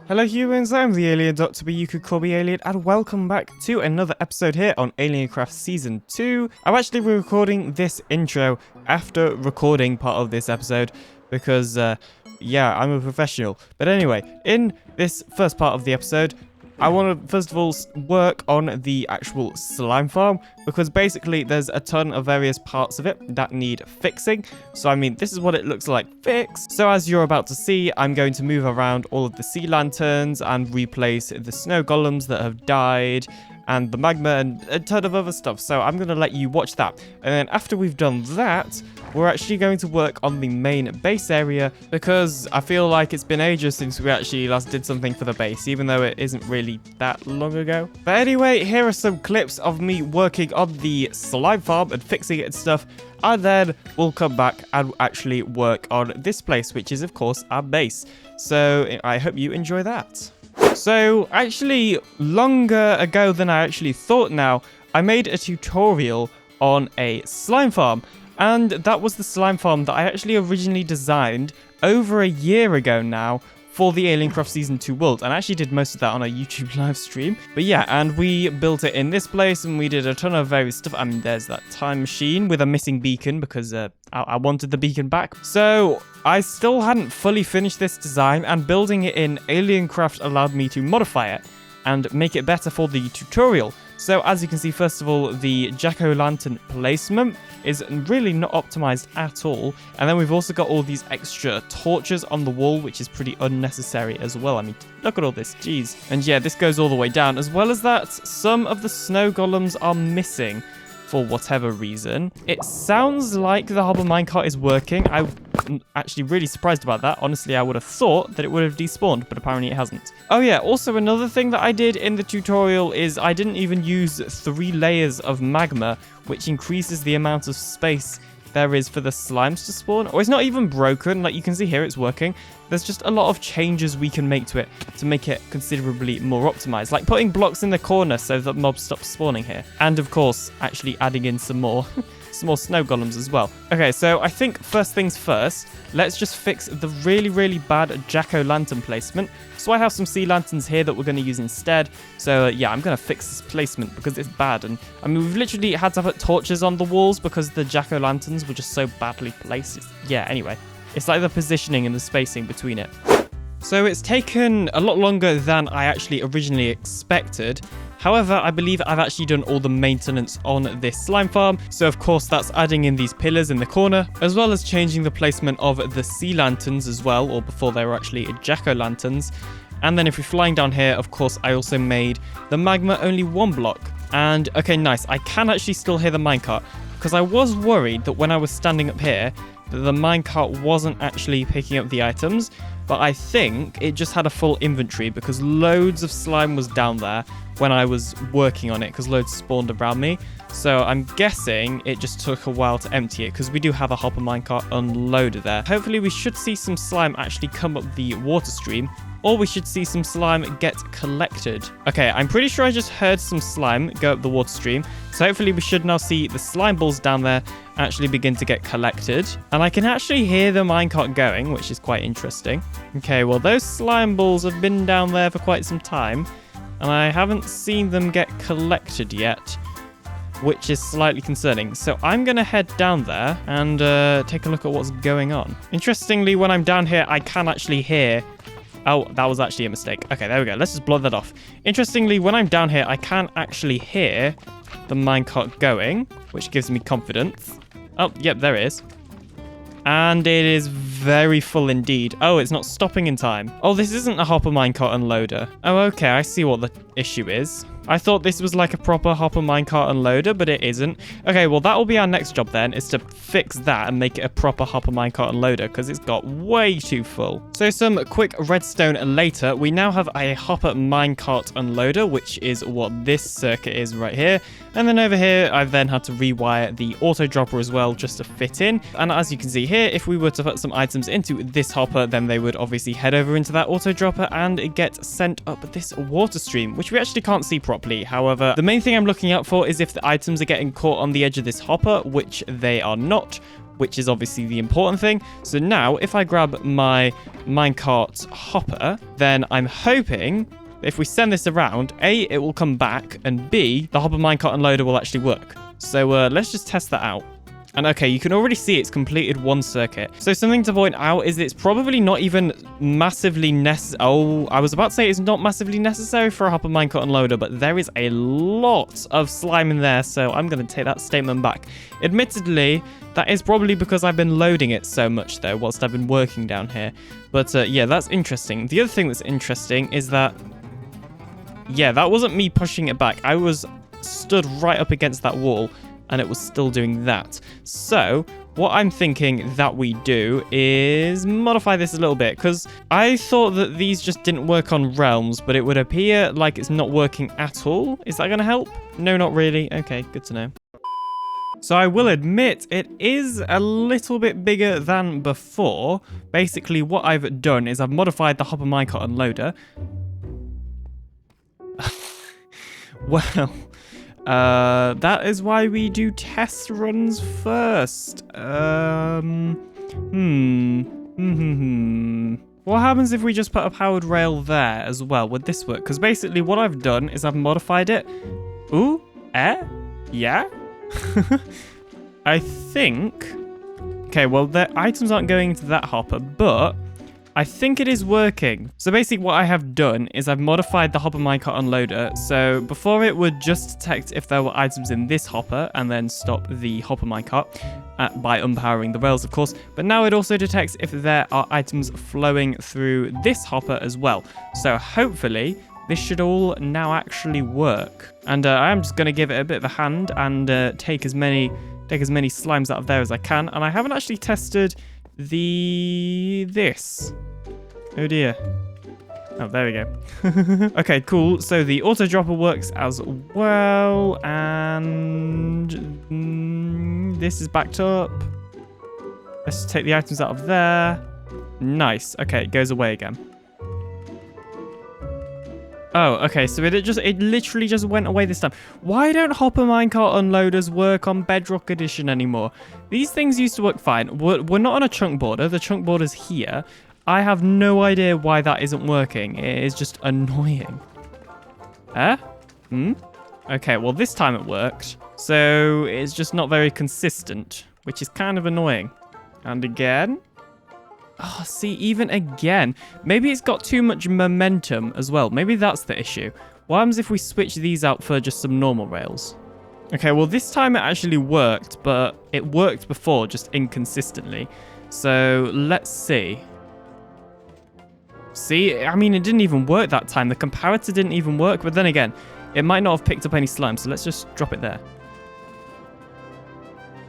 Hello humans, I'm the AlienDoctor, but you could call me Alien, and welcome back to another episode here on AlienCraft Season 2. I'm actually recording this intro after recording part of this episode, because, yeah, I'm a professional. But anyway, in this first part of the episode, I want to first of all work on the actual slime farm, because basically there's a ton of various parts of it that need fixing. So I mean, this is what it looks like fixed. So as you're about to see, I'm going to move around all of the sea lanterns and replace the snow golems that have died and the magma and a ton of other stuff. So I'm going to let you watch that. And then after we've done that, we're actually going to work on the main base area, because I feel like it's been ages since we actually last did something for the base, even though it isn't really that long ago. But anyway, here are some clips of me working on the slime farm and fixing it and stuff. And then we'll come back and actually work on this place, which is of course our base. So I hope you enjoy that. So actually longer ago than I actually thought now, I made a tutorial on a slime farm. And that was the slime farm that I actually originally designed over a year ago now for the AlienCraft Season 2 world. And I actually did most of that on a YouTube live stream. But yeah, and we built it in this place and we did a ton of various stuff. I mean, there's that time machine with a missing beacon because I wanted the beacon back. So I still hadn't fully finished this design, and building it in AlienCraft allowed me to modify it and make it better for the tutorial. So as you can see, first of all, the jack-o'-lantern placement is really not optimized at all. And then we've also got all these extra torches on the wall, which is pretty unnecessary as well. I mean, look at all this, jeez. And yeah, this goes all the way down. As well as that, some of the snow golems are missing for whatever reason. It sounds like the hopper minecart is working. I'm actually really surprised about that. Honestly, I would have thought that it would have despawned, but apparently it hasn't. Oh yeah, also another thing that I did in the tutorial is I didn't even use 3 layers of magma, which increases the amount of space there is for the slimes to spawn. Or it's not even broken, like you can see here, it's working. There's just a lot of changes we can make to it to make it considerably more optimized, like putting blocks in the corner so that mobs stop spawning here. And of course, actually adding in some more snow golems as well. Okay, so I think first things first, let's just fix the really bad jack-o'-lantern placement. So I have some sea lanterns here that we're going to use instead. So yeah, I'm going to fix this placement because it's bad. And I mean, we've literally had to put torches on the walls because the jack-o'-lanterns were just so badly placed. Yeah, anyway, it's like the positioning and the spacing between it. So it's taken a lot longer than I actually originally expected. However, I believe I've actually done all the maintenance on this slime farm. So of course that's adding in these pillars in the corner, as well as changing the placement of the sea lanterns as well, or before they were actually jack-o'-lanterns. And then if you're flying down here, of course, I also made the magma only 1 block. And okay, nice. I can actually still hear the minecart, because I was worried that when I was standing up here, that the minecart wasn't actually picking up the items. But I think it just had a full inventory because loads of slime was down there when I was working on it, because loads spawned around me. So I'm guessing it just took a while to empty it, because we do have a hopper minecart unloaded there. Hopefully we should see some slime actually come up the water stream, or we should see some slime get collected. Okay, I'm pretty sure I just heard some slime go up the water stream. So hopefully we should now see the slime balls down there actually begin to get collected. And I can actually hear the minecart going, which is quite interesting. Okay, well those slime balls have been down there for quite some time, and I haven't seen them get collected yet, which is slightly concerning. So I'm going to head down there and take a look at what's going on. Interestingly, when I'm down here, I can actually hear... Oh, that was actually a mistake. Okay, there we go. Let's just blot that off. Interestingly, when I'm down here, I can actually hear the minecart going, which gives me confidence. Oh, yep, there it is. And it is very full indeed. Oh, it's not stopping in time. Oh, this isn't a hopper minecart unloader. Oh, okay, I see what the issue is. I thought this was like a proper hopper minecart unloader, but it isn't. Okay, well, that will be our next job then, is to fix that and make it a proper hopper minecart unloader, because it's got way too full. So some quick redstone later, we now have a hopper minecart unloader, which is what this circuit is right here. And then over here, I've then had to rewire the auto dropper as well, just to fit in. And as you can see here, if we were to put some items into this hopper, then they would obviously head over into that auto dropper and get sent up this water stream, which we actually can't see properly. However, the main thing I'm looking out for is if the items are getting caught on the edge of this hopper, which they are not, which is obviously the important thing. So now, if I grab my minecart hopper, then I'm hoping if we send this around, A, it will come back, and B, the hopper minecart unloader will actually work. So let's just test that out. And okay, you can already see it's completed one circuit. So something to point out is it's probably not even massively necessary. Oh, I was about to say it's not massively necessary for a hopper minecart unloader, but there is a lot of slime in there, so I'm going to take that statement back. Admittedly, that is probably because I've been loading it so much, though, whilst I've been working down here. But yeah, that's interesting. The other thing that's interesting is that, yeah, that wasn't me pushing it back. I was stood right up against that wall, and it was still doing that. So what I'm thinking that we do is modify this a little bit, because I thought that these just didn't work on realms, but it would appear like it's not working at all. Is that going to help? No, not really. Okay, good to know. So I will admit it is a little bit bigger than before. Basically what I've done is I've modified the hopper minecart unloader. Well, that is why we do test runs first. What happens if we just put a powered rail there as well? Would this work? Because basically what I've done is I've modified it. Ooh, yeah. I think. Okay, well, the items aren't going into that hopper, but I think it is working. So basically what I have done is I've modified the hopper minecart unloader. So before it would just detect if there were items in this hopper and then stop the hopper minecart by unpowering the rails, of course. But now it also detects if there are items flowing through this hopper as well. So hopefully this should all now actually work. And I am just going to give it a bit of a hand and take as many slimes out of there as I can. And I haven't actually tested this. Oh dear. Oh, there we go. Okay, cool. So the auto dropper works as well, and this is backed up. Let's take the items out of there. Nice. Okay, it goes away again. Oh, okay, so it literally just went away this time. Why don't hopper minecart unloaders work on Bedrock Edition anymore? These things used to work fine. We're not on a chunk border. The chunk border's here. I have no idea why that isn't working. It is just annoying. Okay, well, this time it worked. So it's just not very consistent, which is kind of annoying. And again. Oh, see, even again. Maybe it's got too much momentum as well. Maybe that's the issue. What happens if we switch these out for just some normal rails? Okay, well, this time it actually worked, but it worked before, just inconsistently. So let's see. See, I mean, it didn't even work that time. The comparator didn't even work, but then again, it might not have picked up any slime, so let's just drop it there.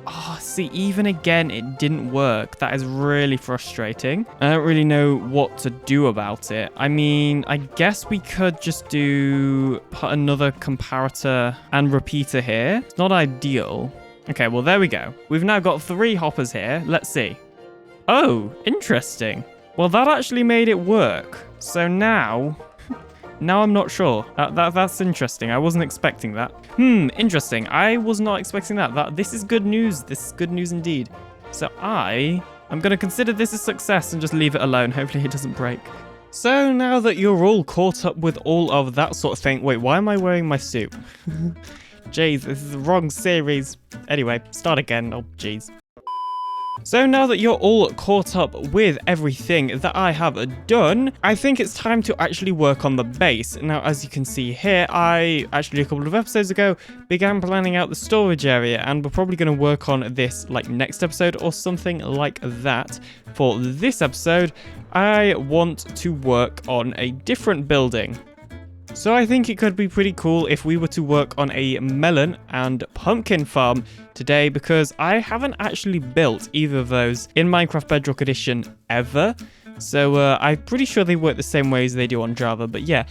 Oh, see, even again, it didn't work. That is really frustrating. I don't really know what to do about it. I mean, I guess we could just put another comparator and repeater here. It's not ideal. Okay, well, there we go. We've now got 3 hoppers here. Let's see. Oh, interesting. Well, that actually made it work. So now I'm not sure. That's interesting. I wasn't expecting that. Interesting. I was not expecting that. This is good news. This is good news indeed. So I'm going to consider this a success and just leave it alone. Hopefully it doesn't break. So now that you're all caught up with all of that sort of thing. Wait, why am I wearing my suit? Jeez, this is the wrong series. Anyway, start again. Oh, jeez. So now that you're all caught up with everything that I have done, I think it's time to actually work on the base. Now, as you can see here, I actually a couple of episodes ago began planning out the storage area, and we're probably going to work on this like next episode or something like that. For this episode, I want to work on a different building. So I think it could be pretty cool if we were to work on a melon and pumpkin farm today, because I haven't actually built either of those in Minecraft Bedrock Edition ever. So I'm pretty sure they work the same way as they do on Java. But yeah,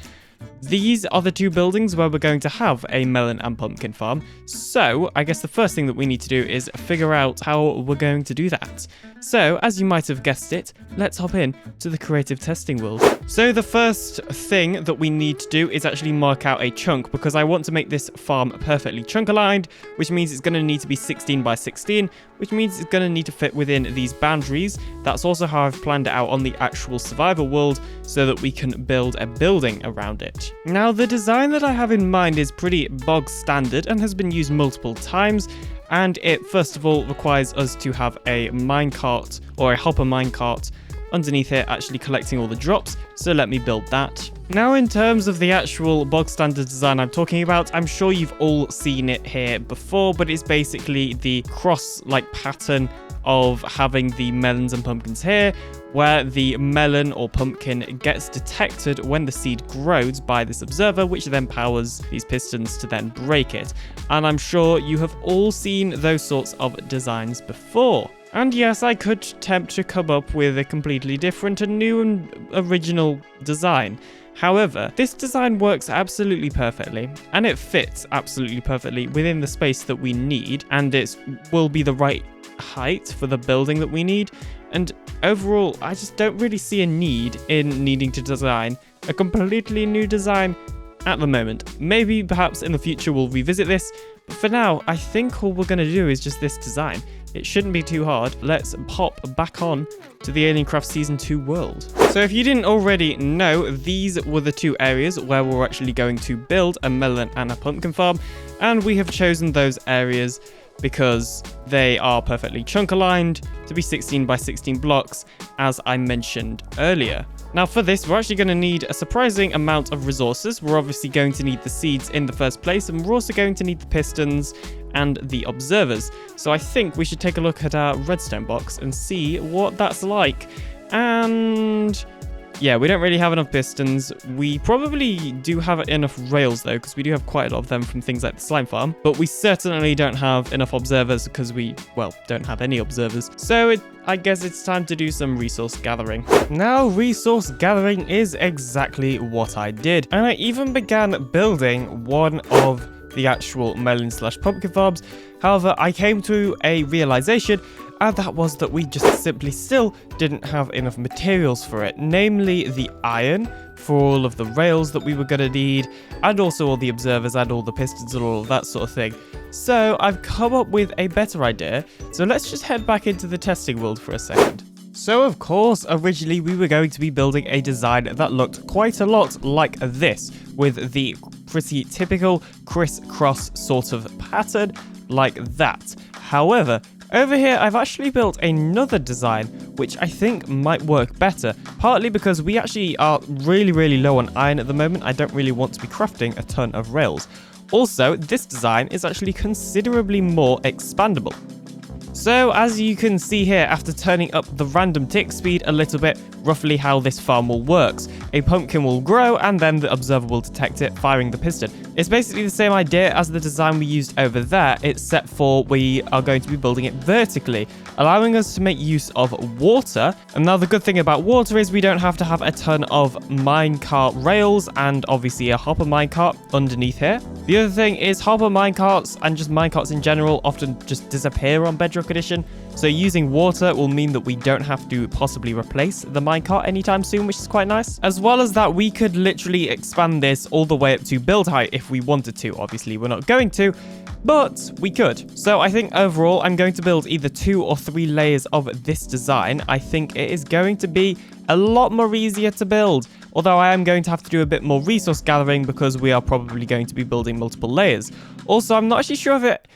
these are the 2 buildings where we're going to have a melon and pumpkin farm. So I guess the first thing that we need to do is figure out how we're going to do that. So as you might have guessed it, let's hop in to the creative testing world. So the first thing that we need to do is actually mark out a chunk, because I want to make this farm perfectly chunk aligned, which means it's going to need to be 16 by 16, which means it's going to need to fit within these boundaries. That's also how I've planned it out on the actual survival world, so that we can build a building around it. Now, the design that I have in mind is pretty bog standard and has been used multiple times, and it first of all requires us to have a minecart or a hopper minecart underneath it actually collecting all the drops, so let me build that. Now, in terms of the actual bog standard design I'm talking about, I'm sure you've all seen it here before, but it's basically the cross-like pattern of having the melons and pumpkins here, where the melon or pumpkin gets detected when the seed grows by this observer, which then powers these pistons to then break it. And I'm sure you have all seen those sorts of designs before. And yes, I could attempt to come up with a completely different and new and original design. However, this design works absolutely perfectly, and it fits absolutely perfectly within the space that we need, and it will be the right height for the building that we need. And overall, I just don't really see a need in needing to design a completely new design at the moment. Maybe perhaps in the future we'll revisit this, but for now, I think all we're going to do is just this design. It shouldn't be too hard. Let's pop back on to the AlienCraft Season 2 world. So if you didn't already know, these were the two areas where we're actually going to build a melon and a pumpkin farm, and we have chosen those areas because they are perfectly chunk aligned to be 16 by 16 blocks, as I mentioned earlier. Now for this, we're actually going to need a surprising amount of resources. We're obviously going to need the seeds in the first place, and we're also going to need the pistons and the observers. So I think we should take a look at our redstone box and see what that's like. And yeah, we don't really have enough pistons. We probably do have enough rails though, because we do have quite a lot of them from things like the slime farm. But we certainly don't have enough observers because we, well, don't have any observers. So I guess it's time to do some resource gathering. Now, resource gathering is exactly what I did. And I even began building one of the actual melon/pumpkin farms. However, I came to a realization, and that was that we just simply still didn't have enough materials for it, namely the iron for all of the rails that we were going to need, and also all the observers and all the pistons and all of that sort of thing. So I've come up with a better idea, so let's just head back into the testing world for a second. So of course, originally we were going to be building a design that looked quite a lot like this, with the pretty typical crisscross sort of pattern like that. However, over here I've actually built another design which I think might work better, partly because we actually are really low on iron at the moment. I don't really want to be crafting a ton of rails. Also, this design is actually considerably more expandable. So as you can see here, after turning up the random tick speed a little bit, roughly how this farm will works. A pumpkin will grow and then the observer will detect it, firing the piston. It's basically the same idea as the design we used over there, except for we are going to be building it vertically, allowing us to make use of water. And now the good thing about water is we don't have to have a ton of minecart rails and obviously a hopper minecart underneath here. The other thing is hopper minecarts and just minecarts in general often just disappear on Bedrock Edition. So using water will mean that we don't have to possibly replace the minecart anytime soon, which is quite nice. As well as that, we could literally expand this all the way up to build height if we wanted to. Obviously, we're not going to, but we could. So I think overall, I'm going to build either 2 or 3 layers of this design. I think it is going to be a lot more easier to build, although I am going to have to do a bit more resource gathering because we are probably going to be building multiple layers. Also, I'm not actually sure if it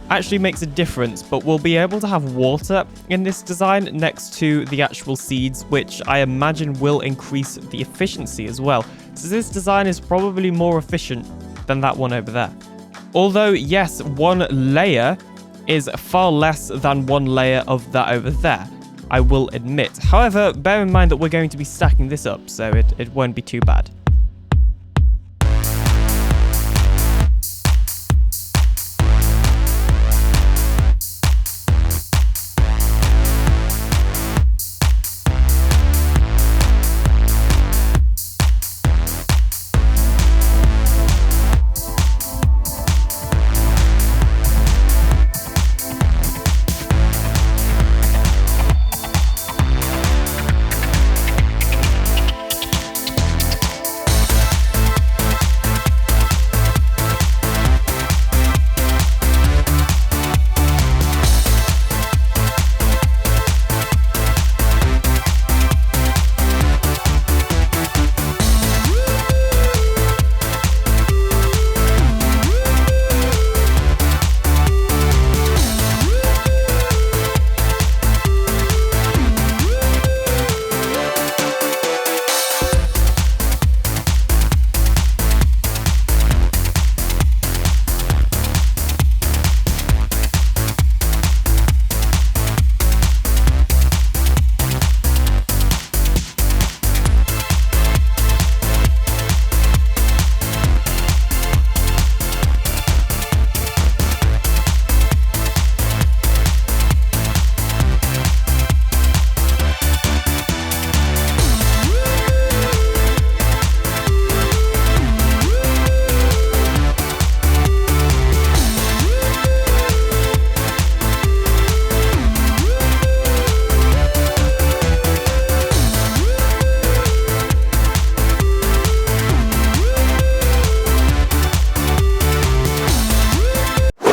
actually makes a difference, but we'll be able to have water in this design next to the actual seeds, which I imagine will increase the efficiency as well. So this design is probably more efficient than that one over there. Although, yes, 1 layer is far less than 1 layer of that over there, I will admit. However, bear in mind that we're going to be stacking this up, so it won't be too bad.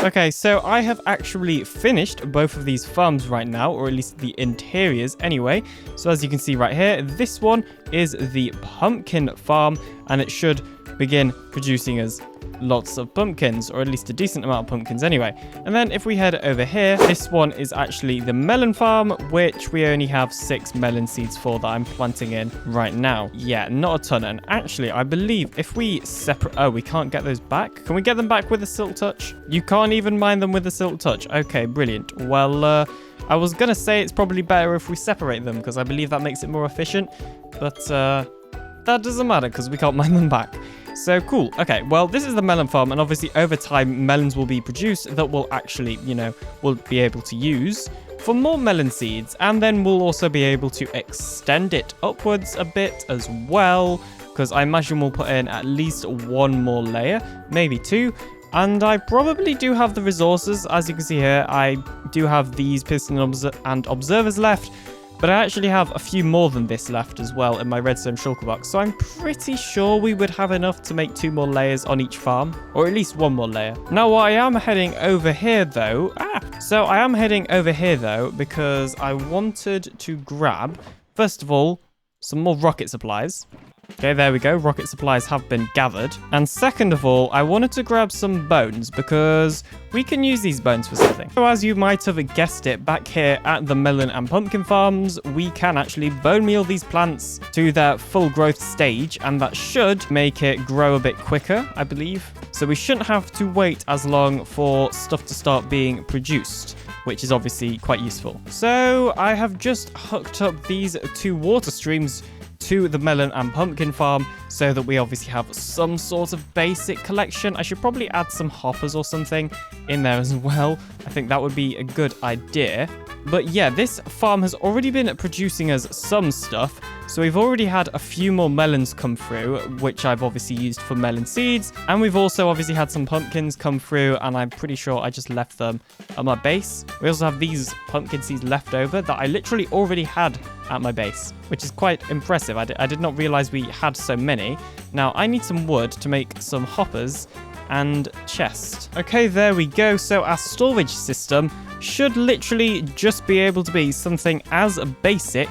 Okay, so I have actually finished both of these farms right now, or at least the interiors anyway. So as you can see right here, this one is the pumpkin farm, and it should begin producing us lots of pumpkins, or at least a decent amount of pumpkins anyway. And then if we head over here, this one is actually the melon farm, which we only have 6 melon seeds for that I'm planting in right now. Yeah, not a ton. And actually, I believe if we separate... Oh, we can't get those back. Can we get them back with a silk touch? You can't even mine them with a silk touch. Okay, brilliant. Well, I was gonna say it's probably better if we separate them, because I believe that makes it more efficient. But that doesn't matter, because we can't mine them back. So cool. Okay, well, this is the melon farm, and obviously over time, melons will be produced that we'll actually, we'll be able to use for more melon seeds, and then we'll also be able to extend it upwards a bit as well, because I imagine we'll put in at least 1 more layer, maybe 2. And I probably do have the resources. As you can see here, I do have these piston and observers left. But I actually have a few more than this left as well in my redstone shulker box. So I'm pretty sure we would have enough to make 2 more layers on each farm. Or at least 1 more layer. Now, I am heading over here though. So I am heading over here though because I wanted to grab, first of all, some more rocket supplies. Okay, there we go. Rocket supplies have been gathered. And second of all, I wanted to grab some bones because we can use these bones for something. So as you might have guessed it, back here at the melon and pumpkin farms, we can actually bone meal these plants to their full growth stage, and that should make it grow a bit quicker, I believe. So we shouldn't have to wait as long for stuff to start being produced, which is obviously quite useful. So I have just hooked up these 2 water streams to the melon and pumpkin farm so that we obviously have some sort of basic collection. I should probably add some hoppers or something in there as well. I think that would be a good idea. But yeah, this farm has already been producing us some stuff. So we've already had a few more melons come through, which I've obviously used for melon seeds. And we've also obviously had some pumpkins come through, and I'm pretty sure I just left them at my base. We also have these pumpkin seeds left over that I literally already had at my base, which is quite impressive. I did not realize we had so many. Now, I need some wood to make some hoppers and chest. Okay, there we go. So our storage system should literally just be able to be something as basic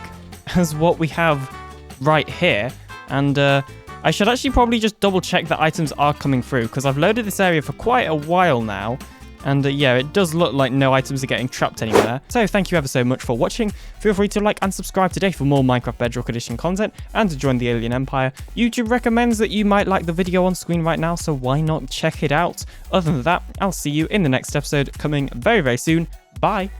as what we have right here. And I should actually probably just double check that items are coming through, because I've loaded this area for quite a while now. And yeah, it does look like no items are getting trapped anywhere. So thank you ever so much for watching. Feel free to like and subscribe today for more Minecraft Bedrock Edition content, and to join the Alien Empire. YouTube recommends that you might like the video on screen right now, so why not check it out? Other than that, I'll see you in the next episode coming very, very soon. Bye.